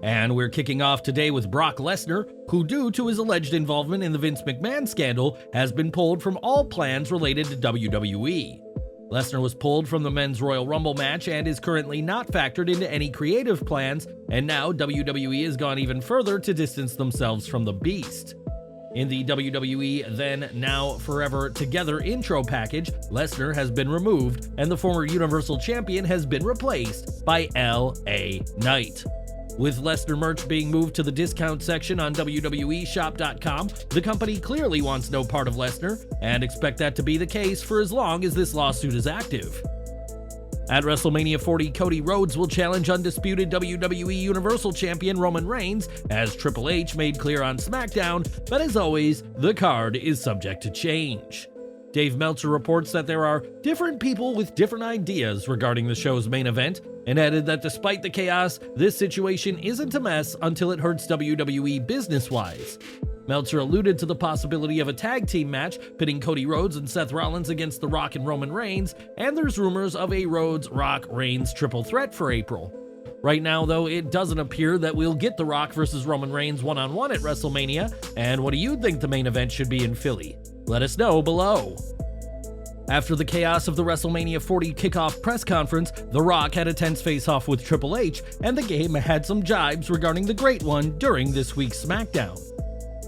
And we're kicking off today with Brock Lesnar, who due to his alleged involvement in the Vince McMahon scandal has been pulled from all plans related to WWE. Lesnar was pulled from the Men's Royal Rumble match and is currently not factored into any creative plans, and now WWE has gone even further to distance themselves from the Beast. In the WWE Then, Now, Forever Together intro package, Lesnar has been removed and the former Universal Champion has been replaced by L.A. Knight. With Lesnar merch being moved to the discount section on WWEshop.com, the company clearly wants no part of Lesnar, and expect that to be the case for as long as this lawsuit is active. At WrestleMania 40, Cody Rhodes will challenge undisputed WWE Universal Champion Roman Reigns, as Triple H made clear on SmackDown, but as always, the card is subject to change. Dave Meltzer reports that there are different people with different ideas regarding the show's main event, and added that despite the chaos, this situation isn't a mess until it hurts WWE business-wise. Meltzer alluded to the possibility of a tag team match pitting Cody Rhodes and Seth Rollins against The Rock and Roman Reigns, and there's rumors of a Rhodes-Rock-Reigns triple threat for April. Right now, though, it doesn't appear that we'll get The Rock versus Roman Reigns one-on-one at WrestleMania, and what do you think the main event should be in Philly? Let us know below. After the chaos of the WrestleMania 40 kickoff press conference, The Rock had a tense face-off with Triple H, and the game had some jibes regarding the Great One during this week's SmackDown.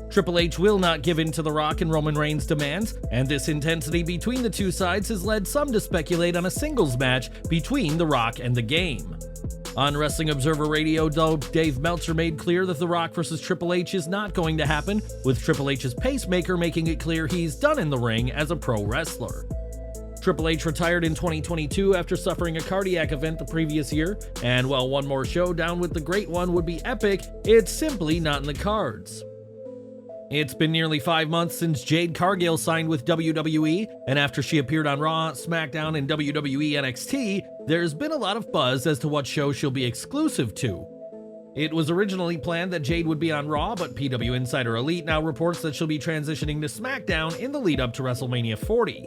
Triple H will not give in to The Rock and Roman Reigns' demands, and this intensity between the two sides has led some to speculate on a singles match between The Rock and the Game. On Wrestling Observer Radio, though, Dave Meltzer made clear that The Rock versus Triple H is not going to happen, with Triple H's pacemaker making it clear he's done in the ring as a pro wrestler. Triple H retired in 2022 after suffering a cardiac event the previous year, and while one more showdown with the Great One would be epic, it's simply not in the cards. It's been nearly 5 months since Jade Cargill signed with WWE, and after she appeared on Raw, SmackDown, and WWE NXT, there's been a lot of buzz as to what show she'll be exclusive to. It was originally planned that Jade would be on Raw, but PW Insider Elite now reports that she'll be transitioning to SmackDown in the lead-up to WrestleMania 40.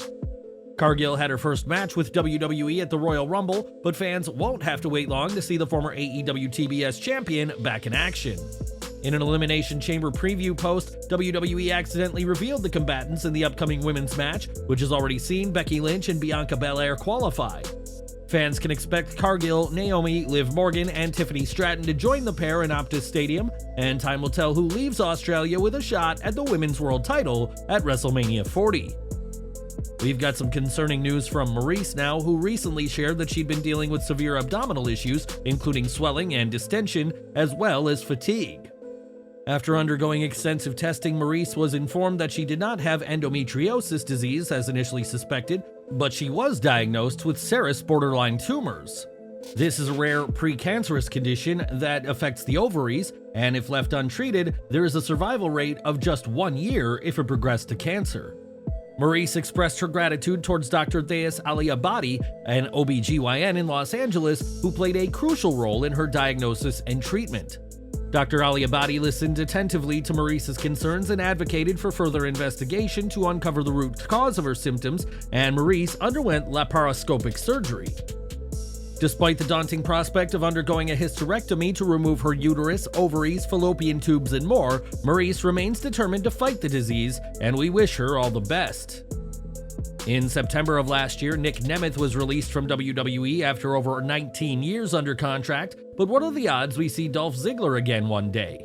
Cargill had her first match with WWE at the Royal Rumble, but fans won't have to wait long to see the former AEW TBS champion back in action. In an Elimination Chamber preview post, WWE accidentally revealed the combatants in the upcoming women's match, which has already seen Becky Lynch and Bianca Belair qualify. Fans can expect Cargill, Naomi, Liv Morgan, and Tiffany Stratton to join the pair in Optus Stadium, and time will tell who leaves Australia with a shot at the Women's World title at WrestleMania 40. We've got some concerning news from Maryse now, who recently shared that she'd been dealing with severe abdominal issues, including swelling and distension, as well as fatigue. After undergoing extensive testing, Maryse was informed that she did not have endometriosis disease as initially suspected, but she was diagnosed with serous borderline tumors. This is a rare pre-cancerous condition that affects the ovaries, and if left untreated, there is a survival rate of just 1 year if it progressed to cancer. Maryse expressed her gratitude towards Dr. Thais Aliabadi, an OBGYN in Los Angeles, who played a crucial role in her diagnosis and treatment. Dr. Aliabadi listened attentively to Maryse's concerns and advocated for further investigation to uncover the root cause of her symptoms, and Maryse underwent laparoscopic surgery. Despite the daunting prospect of undergoing a hysterectomy to remove her uterus, ovaries, fallopian tubes, and more, Maryse remains determined to fight the disease, and we wish her all the best. In September of last year, Nick Nemeth was released from WWE after over 19 years under contract, but what are the odds we see Dolph Ziggler again one day?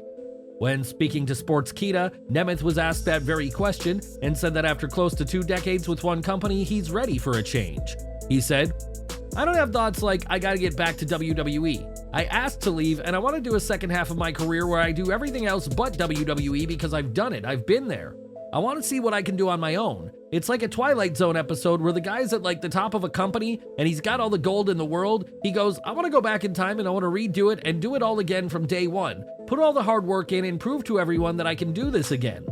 When speaking to Sportskeeda, Nemeth was asked that very question and said that after close to 2 decades with one company, he's ready for a change. He said, "I don't have thoughts like, I gotta get back to WWE. I asked to leave, and I want to do a second half of my career where I do everything else but WWE because I've done it, I've been there. I want to see what I can do on my own. It's like a Twilight Zone episode where the guy's at like the top of a company, and he's got all the gold in the world. He goes, I want to go back in time and I want to redo it and do it all again from day one. Put all the hard work in and prove to everyone that I can do this again."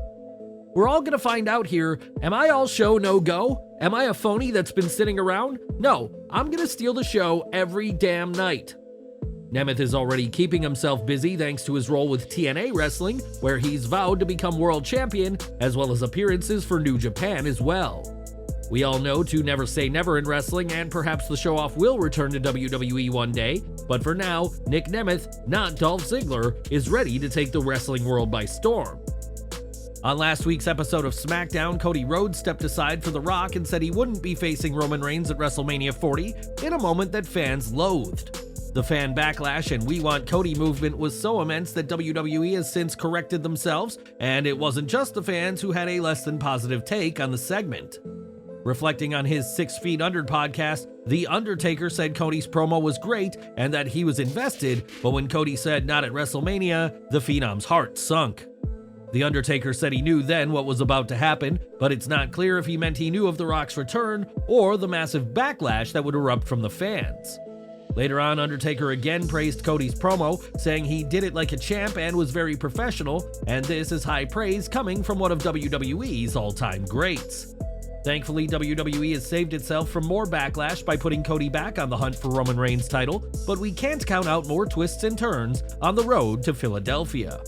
We're all gonna find out here, am I all show no go? Am I a phony that's been sitting around? No, I'm gonna steal the show every damn night. Nemeth is already keeping himself busy thanks to his role with TNA Wrestling, where he's vowed to become world champion, as well as appearances for New Japan as well. We all know to never say never in wrestling, and perhaps the show-off will return to WWE one day, but for now, Nick Nemeth, not Dolph Ziggler, is ready to take the wrestling world by storm. On last week's episode of SmackDown, Cody Rhodes stepped aside for The Rock and said he wouldn't be facing Roman Reigns at WrestleMania 40 in a moment that fans loathed. The fan backlash and "We Want Cody" movement was so immense that WWE has since corrected themselves, and it wasn't just the fans who had a less than positive take on the segment. Reflecting on his 6 Feet Under podcast, The Undertaker said Cody's promo was great and that he was invested, but when Cody said "not at WrestleMania," the Phenom's heart sunk. The Undertaker said he knew then what was about to happen, but it's not clear if he meant he knew of The Rock's return or the massive backlash that would erupt from the fans. Later on, Undertaker again praised Cody's promo, saying he did it like a champ and was very professional, and this is high praise coming from one of WWE's all-time greats. Thankfully, WWE has saved itself from more backlash by putting Cody back on the hunt for Roman Reigns' title, but we can't count out more twists and turns on the road to Philadelphia.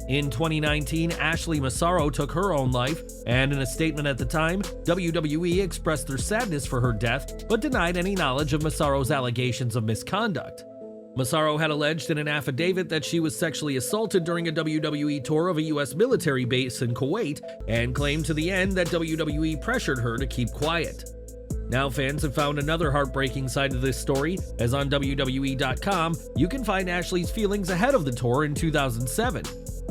In 2019, Ashley Massaro took her own life, and in a statement at the time, WWE expressed their sadness for her death, but denied any knowledge of Massaro's allegations of misconduct. Massaro had alleged in an affidavit that she was sexually assaulted during a WWE tour of a U.S. military base in Kuwait, and claimed to the end that WWE pressured her to keep quiet. Now fans have found another heartbreaking side of this story, as on WWE.com, you can find Ashley's feelings ahead of the tour in 2007.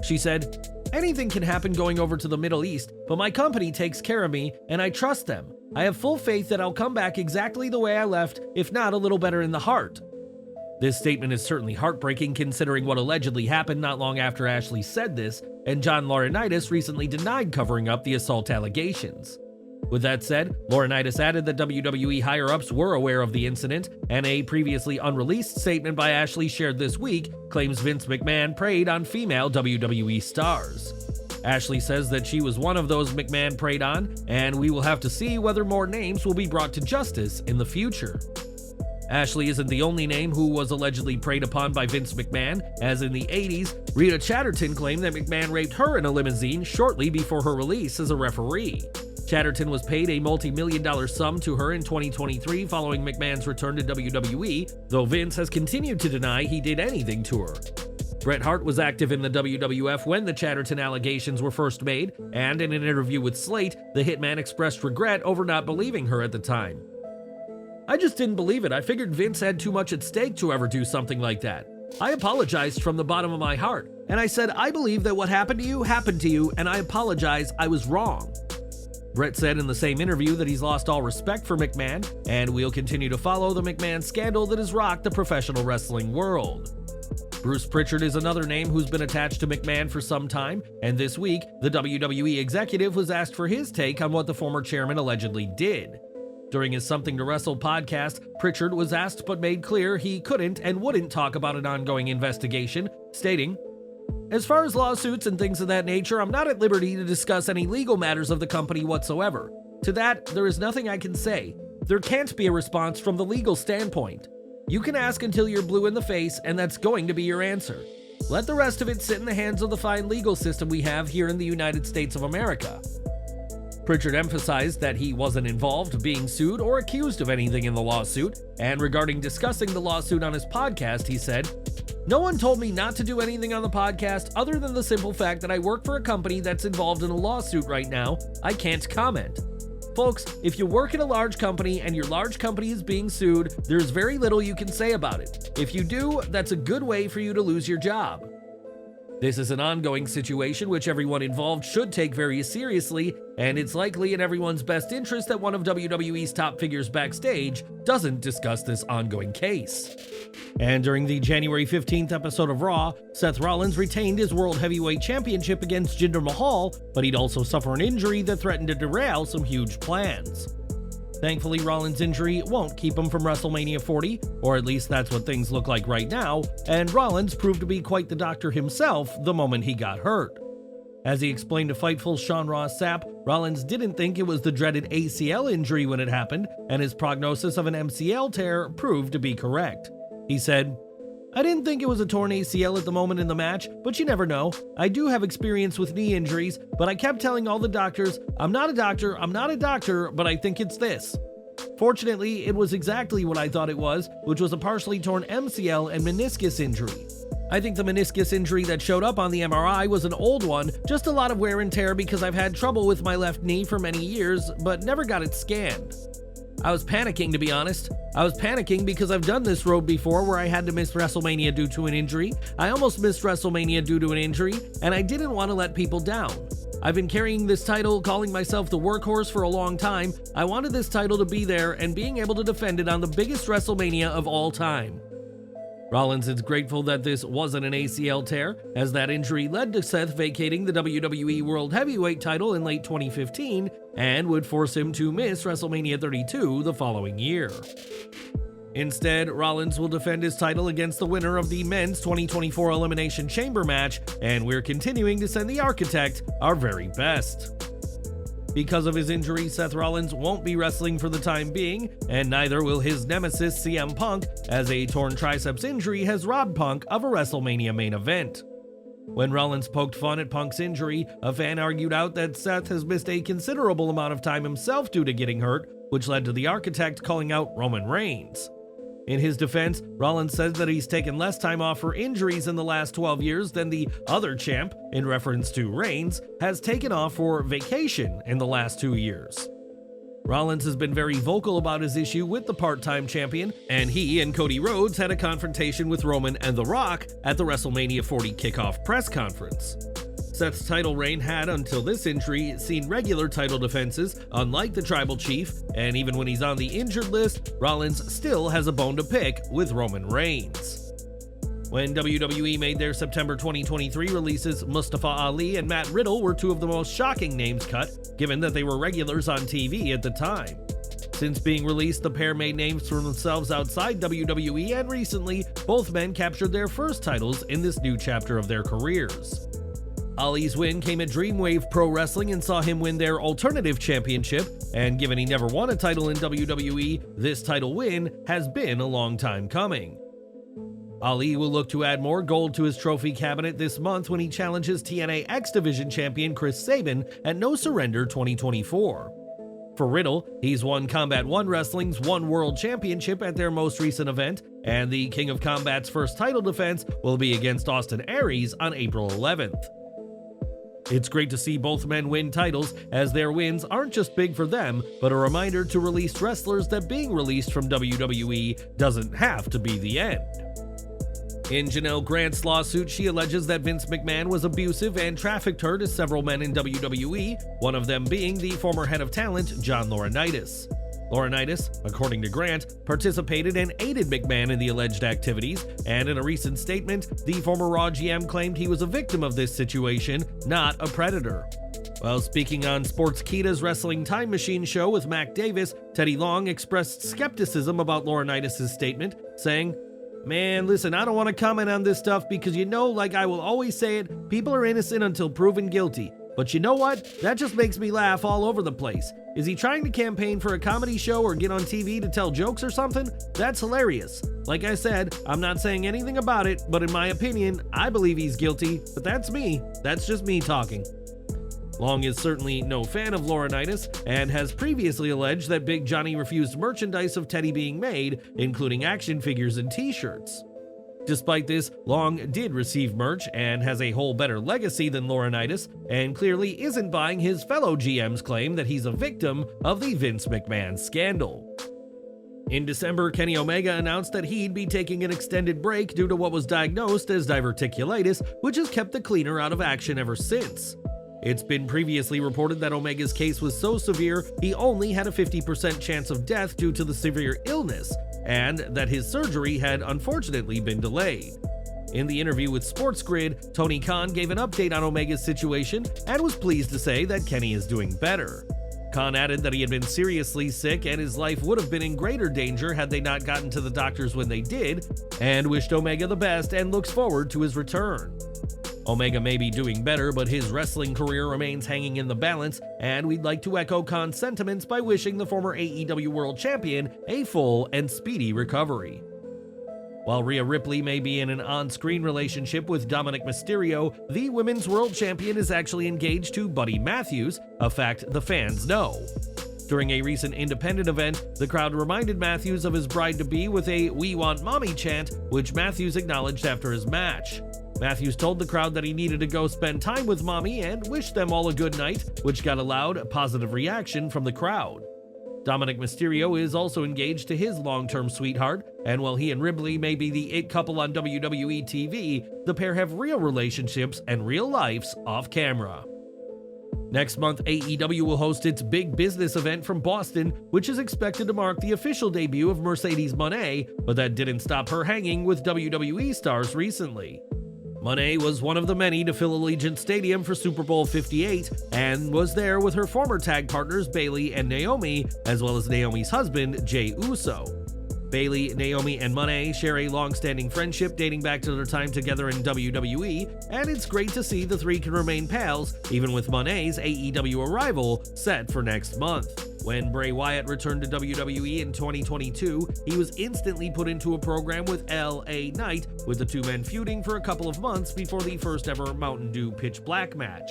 She said, "Anything can happen going over to the Middle East, but my company takes care of me, and I trust them. I have full faith that I'll come back exactly the way I left, if not a little better in the heart." This statement is certainly heartbreaking considering what allegedly happened not long after Ashley said this, and John Laurinaitis recently denied covering up the assault allegations. With that said, Laurinaitis added that WWE higher-ups were aware of the incident, and a previously unreleased statement by Ashley shared this week claims Vince McMahon preyed on female WWE stars. Ashley says that she was one of those McMahon preyed on, and we will have to see whether more names will be brought to justice in the future. Ashley isn't the only name who was allegedly preyed upon by Vince McMahon, as in the 80s, Rita Chatterton claimed that McMahon raped her in a limousine shortly before her release as a referee. Chatterton was paid a multi-million-dollar sum to her in 2023 following McMahon's return to WWE, though Vince has continued to deny he did anything to her. Bret Hart was active in the WWF when the Chatterton allegations were first made, and in an interview with Slate, the Hitman expressed regret over not believing her at the time. "I just didn't believe it. I figured Vince had too much at stake to ever do something like that. I apologized from the bottom of my heart, and I said, I believe that what happened to you, and I apologize, I was wrong." Bret said in the same interview that he's lost all respect for McMahon, and we'll continue to follow the McMahon scandal that has rocked the professional wrestling world. Bruce Prichard is another name who's been attached to McMahon for some time, and this week, the WWE executive was asked for his take on what the former chairman allegedly did. During his Something to Wrestle podcast, Prichard was asked but made clear he couldn't and wouldn't talk about an ongoing investigation, stating, "As far as lawsuits and things of that nature, I'm not at liberty to discuss any legal matters of the company whatsoever. To that, there is nothing I can say. There can't be a response from the legal standpoint. You can ask until you're blue in the face, and that's going to be your answer. Let the rest of it sit in the hands of the fine legal system we have here in the United States of America." Prichard emphasized that he wasn't involved, being sued, or accused of anything in the lawsuit, and regarding discussing the lawsuit on his podcast, he said, "No one told me not to do anything on the podcast other than the simple fact that I work for a company that's involved in a lawsuit right now. I can't comment. Folks, if you work in a large company and your large company is being sued, there's very little you can say about it. If you do, that's a good way for you to lose your job. This is an ongoing situation which everyone involved should take very seriously, and it's likely in everyone's best interest that one of WWE's top figures backstage doesn't discuss this ongoing case." And during the January 15th episode of Raw, Seth Rollins retained his World Heavyweight Championship against Jinder Mahal, but he'd also suffer an injury that threatened to derail some huge plans. Thankfully, Rollins' injury won't keep him from WrestleMania 40, or at least that's what things look like right now, and Rollins proved to be quite the doctor himself the moment he got hurt. As he explained to Fightful's Sean Ross Sapp, Rollins didn't think it was the dreaded ACL injury when it happened, and his prognosis of an MCL tear proved to be correct. He said, I didn't think it was a torn ACL at the moment in the match, but you never know. I do have experience with knee injuries, but I kept telling all the doctors, I'm not a doctor, but I think it's this. Fortunately, it was exactly what I thought it was, which was a partially torn MCL and meniscus injury. I think the meniscus injury that showed up on the MRI was an old one, just a lot of wear and tear because I've had trouble with my left knee for many years, but never got it scanned. I was panicking, to be honest. I was panicking because I've done this road before where I had to miss WrestleMania due to an injury. I almost missed WrestleMania due to an injury, and I didn't want to let people down. I've been carrying this title, calling myself the workhorse for a long time. I wanted this title to be there and being able to defend it on the biggest WrestleMania of all time. Rollins is grateful that this wasn't an ACL tear, as that injury led to Seth vacating the WWE World Heavyweight title in late 2015 and would force him to miss WrestleMania 32 the following year. Instead, Rollins will defend his title against the winner of the men's 2024 Elimination Chamber match, and we're continuing to send the Architect our very best. Because of his injury, Seth Rollins won't be wrestling for the time being, and neither will his nemesis CM Punk, as a torn triceps injury has robbed Punk of a WrestleMania main event. When Rollins poked fun at Punk's injury, a fan argued out that Seth has missed a considerable amount of time himself due to getting hurt, which led to the Architect calling out Roman Reigns. In his defense, Rollins says that he's taken less time off for injuries in the last 12 years than the other champ, in reference to Reigns, has taken off for vacation in the last 2 years. Rollins has been very vocal about his issue with the part-time champion, and he and Cody Rhodes had a confrontation with Roman and The Rock at the WrestleMania 40 kickoff press conference. Seth's title reign had, until this injury, seen regular title defenses, unlike the Tribal Chief, and even when he's on the injured list, Rollins still has a bone to pick with Roman Reigns. When WWE made their September 2023 releases, Mustafa Ali and Matt Riddle were two of the most shocking names cut, given that they were regulars on TV at the time. Since being released, the pair made names for themselves outside WWE, and recently, both men captured their first titles in this new chapter of their careers. Ali's win came at Dreamwave Pro Wrestling and saw him win their Alternative Championship, and given he never won a title in WWE, this title win has been a long time coming. Ali will look to add more gold to his trophy cabinet this month when he challenges TNA X Division champion Chris Sabin at No Surrender 2024. For Riddle, he's won Combat One Wrestling's One World Championship at their most recent event, and the King of Combat's first title defense will be against Austin Aries on April 11th. It's great to see both men win titles, as their wins aren't just big for them, but a reminder to released wrestlers that being released from WWE doesn't have to be the end. In Janelle Grant's lawsuit, she alleges that Vince McMahon was abusive and trafficked her to several men in WWE, one of them being the former head of talent, John Laurinaitis. Laurinaitis, according to Grant, participated and aided McMahon in the alleged activities, and in a recent statement, the former Raw GM claimed he was a victim of this situation, not a predator. While speaking on Sportskeeda's Wrestling Time Machine show with Mac Davis, Teddy Long expressed skepticism about Laurinaitis' statement, saying, "Man, listen, I don't want to comment on this stuff because like I will always say it, people are innocent until proven guilty. But you know what? That just makes me laugh all over the place. Is he trying to campaign for a comedy show or get on TV to tell jokes or something? That's hilarious. Like I said, I'm not saying anything about it, but in my opinion, I believe he's guilty, but that's me. That's just me talking." Long is certainly no fan of Laurinaitis and has previously alleged that Big Johnny refused merchandise of Teddy being made, including action figures and t-shirts. Despite this, Long did receive merch and has a whole better legacy than Laurinaitis, and clearly isn't buying his fellow GM's claim that he's a victim of the Vince McMahon scandal. In December, Kenny Omega announced that he'd be taking an extended break due to what was diagnosed as diverticulitis, which has kept the cleaner out of action ever since. It's been previously reported that Omega's case was so severe he only had a 50% chance of death due to the severe illness, and that his surgery had unfortunately been delayed. In the interview with Sports Grid, Tony Khan gave an update on Omega's situation and was pleased to say that Kenny is doing better. Khan added that he had been seriously sick and his life would have been in greater danger had they not gotten to the doctors when they did, and wished Omega the best and looks forward to his return. Omega may be doing better, but his wrestling career remains hanging in the balance, and we'd like to echo Khan's sentiments by wishing the former AEW World Champion a full and speedy recovery. While Rhea Ripley may be in an on-screen relationship with Dominic Mysterio, the Women's World Champion is actually engaged to Buddy Matthews, a fact the fans know. During a recent independent event, the crowd reminded Matthews of his bride-to-be with a "We Want Mommy" chant, which Matthews acknowledged after his match. Matthews told the crowd that he needed to go spend time with Mommy and wished them all a good night, which got a loud, positive reaction from the crowd. Dominic Mysterio is also engaged to his long-term sweetheart, and while he and Ripley may be the it couple on WWE TV, the pair have real relationships and real lives off camera. Next month, AEW will host its big business event from Boston, which is expected to mark the official debut of Mercedes Mone, but that didn't stop her hanging with WWE stars recently. Mone was one of the many to fill Allegiant Stadium for Super Bowl 58 and was there with her former tag partners Bayley and Naomi, as well as Naomi's husband, Jey Uso. Bayley, Naomi, and Mone share a long-standing friendship dating back to their time together in WWE, and it's great to see the three can remain pals, even with Mone's AEW arrival set for next month. When Bray Wyatt returned to WWE in 2022, he was instantly put into a program with LA Knight, with the two men feuding for a couple of months before the first ever Mountain Dew Pitch Black match.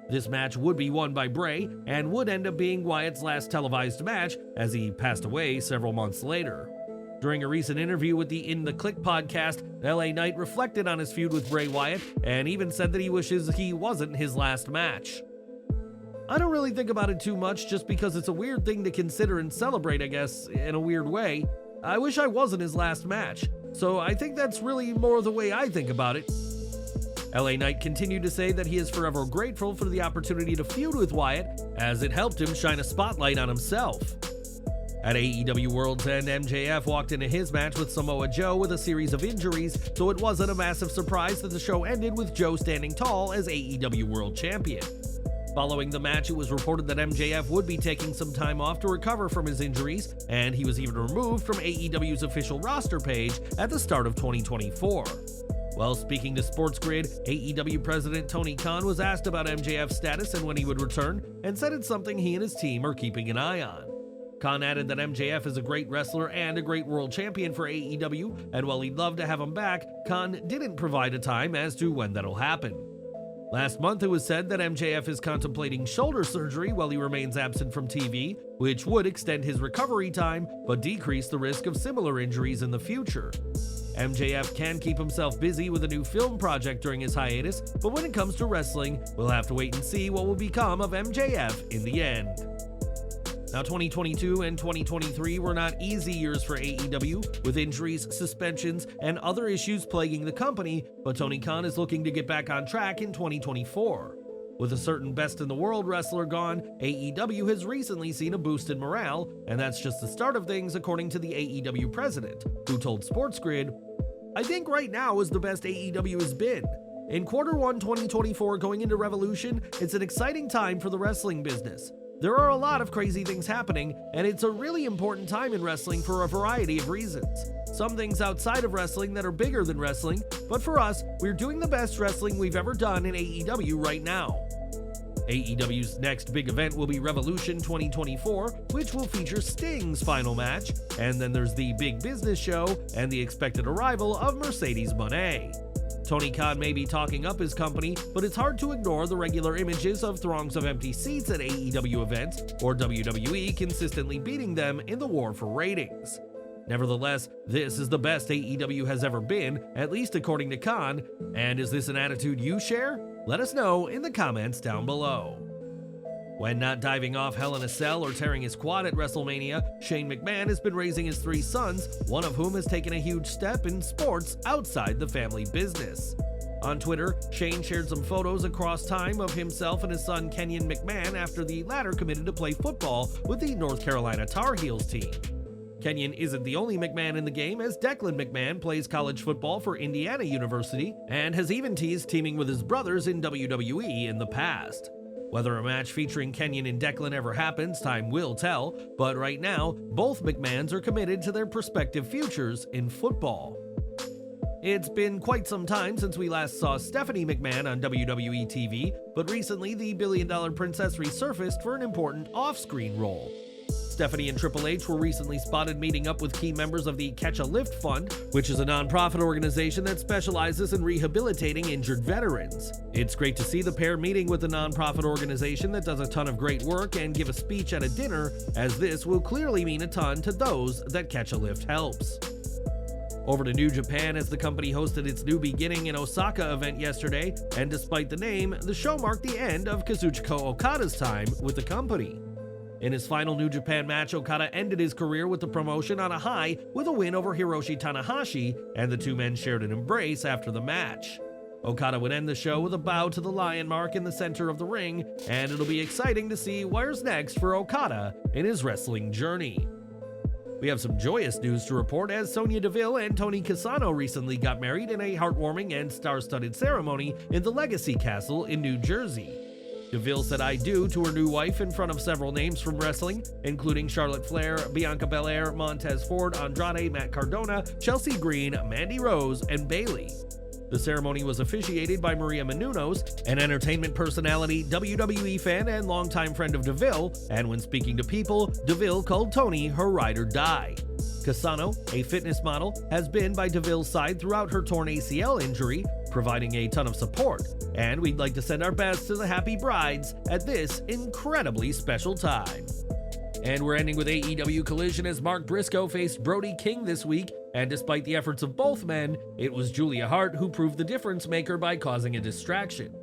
This match would be won by Bray and would end up being Wyatt's last televised match, as he passed away several months later. During a recent interview with the In the Click podcast, LA Knight reflected on his feud with Bray Wyatt and even said that he wishes he wasn't his last match. I don't really think about it too much just because it's a weird thing to consider and celebrate, I guess, in a weird way. I wish I wasn't his last match, so I think that's really more the way I think about it. LA Knight continued to say that he is forever grateful for the opportunity to feud with Wyatt, as it helped him shine a spotlight on himself. At AEW World's End, MJF walked into his match with Samoa Joe with a series of injuries, so it wasn't a massive surprise that the show ended with Joe standing tall as AEW World Champion. Following the match, it was reported that MJF would be taking some time off to recover from his injuries, and he was even removed from AEW's official roster page at the start of 2024. While speaking to Sports Grid, AEW President Tony Khan was asked about MJF's status and when he would return, and said it's something he and his team are keeping an eye on. Khan added that MJF is a great wrestler and a great world champion for AEW, and while he'd love to have him back, Khan didn't provide a time as to when that'll happen. Last month, it was said that MJF is contemplating shoulder surgery while he remains absent from TV, which would extend his recovery time but decrease the risk of similar injuries in the future. MJF can keep himself busy with a new film project during his hiatus, but when it comes to wrestling, we'll have to wait and see what will become of MJF in the end. Now, 2022 and 2023 were not easy years for AEW, with injuries, suspensions, and other issues plaguing the company, but Tony Khan is looking to get back on track in 2024. With a certain best-in-the-world wrestler gone, AEW has recently seen a boost in morale, and that's just the start of things according to the AEW president, who told Sports Grid, "I think right now is the best AEW has been. In Q1 2024 going into Revolution, it's an exciting time for the wrestling business. There are a lot of crazy things happening, and it's a really important time in wrestling for a variety of reasons. Some things outside of wrestling that are bigger than wrestling, but for us, we're doing the best wrestling we've ever done in AEW right now." AEW's next big event will be Revolution 2024, which will feature Sting's final match, and then there's the big business show and the expected arrival of Mercedes Mone. Tony Khan may be talking up his company, but it's hard to ignore the regular images of throngs of empty seats at AEW events, or WWE consistently beating them in the war for ratings. Nevertheless, this is the best AEW has ever been, at least according to Khan, and is this an attitude you share? Let us know in the comments down below. When not diving off Hell in a Cell or tearing his quad at WrestleMania, Shane McMahon has been raising his three sons, one of whom has taken a huge step in sports outside the family business. On Twitter, Shane shared some photos across time of himself and his son Kenyon McMahon after the latter committed to play football with the North Carolina Tar Heels team. Kenyon isn't the only McMahon in the game, as Declan McMahon plays college football for Indiana University and has even teased teaming with his brothers in WWE in the past. Whether a match featuring Kenyon and Declan ever happens, time will tell, but right now, both McMahons are committed to their prospective futures in football. It's been quite some time since we last saw Stephanie McMahon on WWE TV, but recently the billion-dollar princess resurfaced for an important off-screen role. Stephanie and Triple H were recently spotted meeting up with key members of the Catch a Lift Fund, which is a non-profit organization that specializes in rehabilitating injured veterans. It's great to see the pair meeting with a non-profit organization that does a ton of great work and give a speech at a dinner, as this will clearly mean a ton to those that Catch a Lift helps. Over to New Japan, as the company hosted its New Beginning in Osaka event yesterday, and despite the name, the show marked the end of Kazuchika Okada's time with the company. In his final New Japan match, Okada ended his career with the promotion on a high with a win over Hiroshi Tanahashi, and the two men shared an embrace after the match. Okada would end the show with a bow to the lion mark in the center of the ring, and it'll be exciting to see where's next for Okada in his wrestling journey. We have some joyous news to report, as Sonya Deville and Tony Cassano recently got married in a heartwarming and star-studded ceremony in the Legacy Castle in New Jersey. Deville said "I do" to her new wife in front of several names from wrestling, including Charlotte Flair, Bianca Belair, Montez Ford, Andrade, Matt Cardona, Chelsea Green, Mandy Rose, and Bayley. The ceremony was officiated by Maria Menounos, an entertainment personality, WWE fan, and longtime friend of Deville, and when speaking to People, Deville called Tony her ride or die. Cassano, a fitness model, has been by Deville's side throughout her torn ACL injury, providing a ton of support, and we'd like to send our best to the happy brides at this incredibly special time. And we're ending with AEW Collision, as Mark Briscoe faced Brody King this week, and despite the efforts of both men, it was Julia Hart who proved the difference maker by causing a distraction.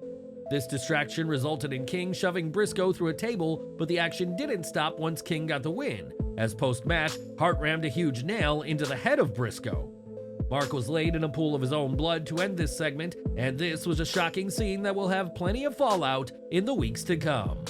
This distraction resulted in King shoving Briscoe through a table, but the action didn't stop once King got the win, as post-match, Hart rammed a huge nail into the head of Briscoe. Mark was laid in a pool of his own blood to end this segment, and this was a shocking scene that will have plenty of fallout in the weeks to come.